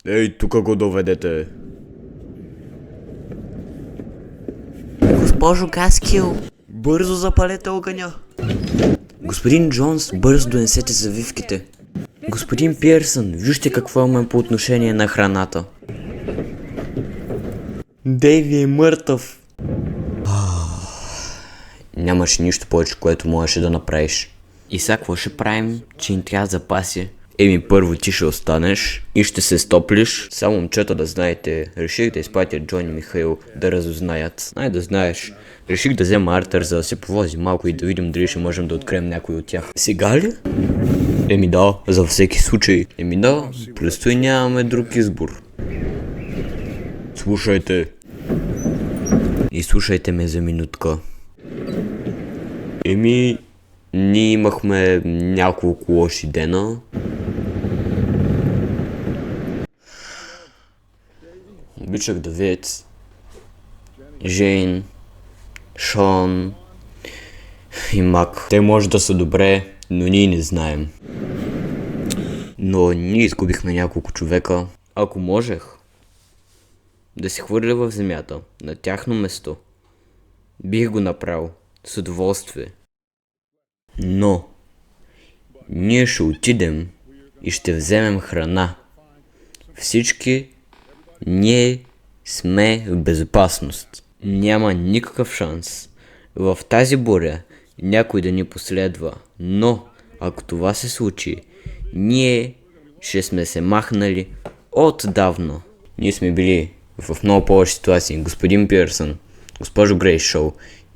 Ей, тука го доведете. Госпожо Гаскил, бързо запалете огъня. Господин Джонс, бързо донесете завивките. Господин Пиърсън, вижте какво имаме по отношение на храната. Дейви е мъртъв. Нямаше нищо повече, което можеше да направиш. И сега какво ще правим, че ни трябва запаси? Първо ти ще останеш и ще се стоплиш. Само момчета да знаете, реших да изпратя Джон и Михаил да разузнаят. Да знаеш, реших да взема Артър, за да се повози малко и да видим дали ще можем да открием някой от тях. Сега ли? Да, за всеки случай. Предстои нямаме друг избор. Слушайте. И слушайте ме за минутка. Ние имахме няколко лоши дена. Обичах Давид, Жейн, Шон и Мак. Те може да са добре, но ние не знаем. Но ние изгубихме няколко човека. Ако можех да се хвърля в земята на тяхно место, бих го направил с удоволствие. Но ние ще отидем и ще вземем храна. Всички ние сме в безопасност. Няма никакъв шанс в тази буря някой да ни последва. Но ако това се случи, ние ще сме се махнали отдавна. Ние сме били в много повече ситуации. Господин Пиърсън, госпожо Грейшоу,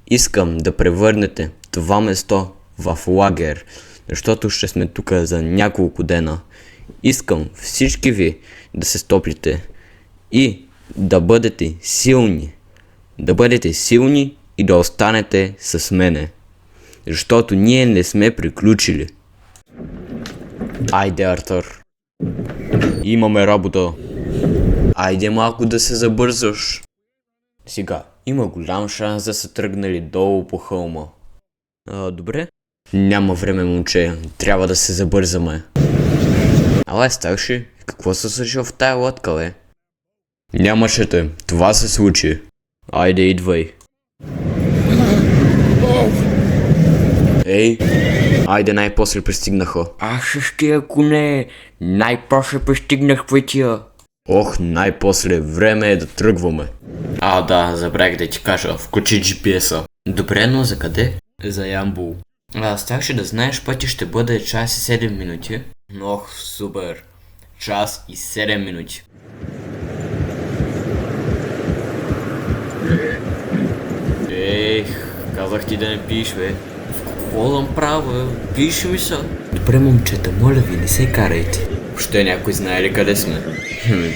искам да превърнете това место в лагер, защото ще сме тук за няколко дена. Искам всички ви да се стоплите и да бъдете силни. Да бъдете силни и да останете с мене. Защото ние не сме приключили. Айде, Артър. Имаме работа. Айде малко да се забързаш. Сега, има голям шанс да са тръгнали долу по хълма. Добре? Няма време, момче. Трябва да се забързаме. Ала, старши, какво се случва в тая лодка, бе? Нямаше те. Това се случи. Айде, идвай. Айде, най-после пристигнаха. Аз ще, ако не, най-после пристигнах пътя. Най-после време е да тръгваме. Да, забравих да ти кажа. Включи GPS-а. Добре, но за къде? За Ямбул. Ставаше да знаеш, пътя ще бъде час и 7 минути. Супер. Час и 7 минути. Казах ти да не пиеш, бе. Какво да правя? Пиеш ми са. Добре, момчета, моля ви, не се карайте. Въобще някой знае ли къде сме?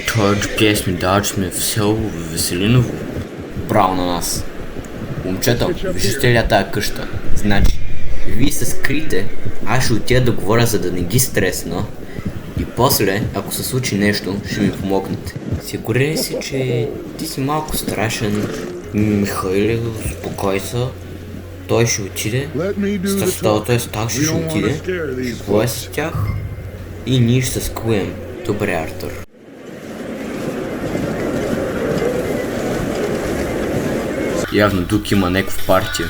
Това GPS ми дава, че сме в село Веселиново. Браво на нас. Момчета, виждате ли тая къща? Значи, вие се скрите, аз ще отида да говоря, за да не ги стресна. И после, ако се случи нещо, ще ми помогнете. Сигурен си, че ти си малко страшен. Михаил, успокой се. Той ще отиде. Старшата ще отиде. Ще говори с тях. И ние ще се скуем. Добре, Артър. Явно тук има някаква партия.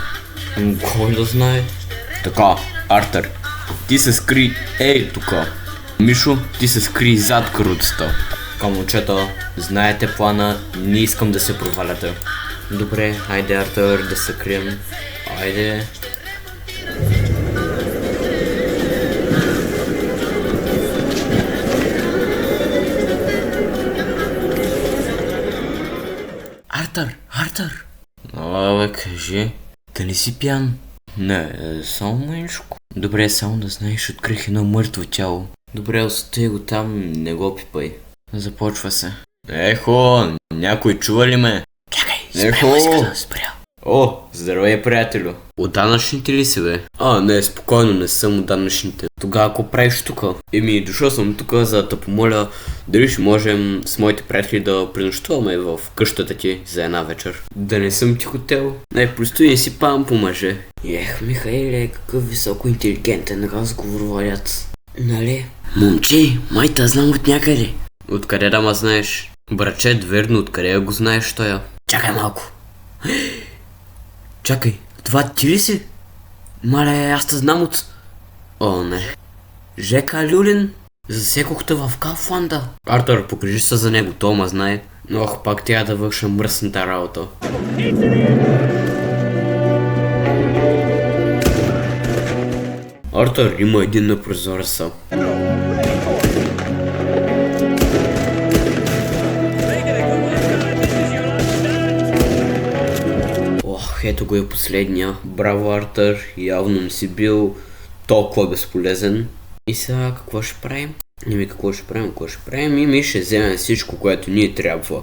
Кой да знае? Така, Артър, ти се скри тука. Мишо, ти се скри зад каруцата. Момчета, знаете плана, не искам да се проваляте. Добре, айде, Артър, да се крием. Айде. Артър! Бе, кажи. Дали си пиян? Не, само мъничко. Добре, само да знаеш, открих едно мъртво тяло. Добре, остави го там, не го пипай. Започва се. Някой чува ли ме? Чакай, спрял. О, здравей, приятелю. От данъчните ли си, бе? Не, спокойно, не съм от данъчните. Тогава ако правиш тук? Дошъл съм тук, за да те помоля дали ще можем с моите приятели да пренощуваме в къщата ти за една вечер. Да не съм ти хотел. Предстои си пам по мъже. Михаиле, какъв високо интелигентен разговор водят. Нали? Момче, май те знам от някъде. Откъде да ма знаеш? Брачет, верно, откъде го знаеш тоя? Чакай малко. Чакай, това ти ли си? Мале, аз те знам от... О, не. Жека Люлин? Засекох те в Кауфланда. Артур, покажи се за него, то ма знае. Пак трябва да върша мръсната работа. Артур, има един на прозореца. Ето го е последния. Браво, Артур, явно не си бил толкова безполезен. И сега какво ще правим? Какво ще правим? Ще вземем всичко, което ни трябва.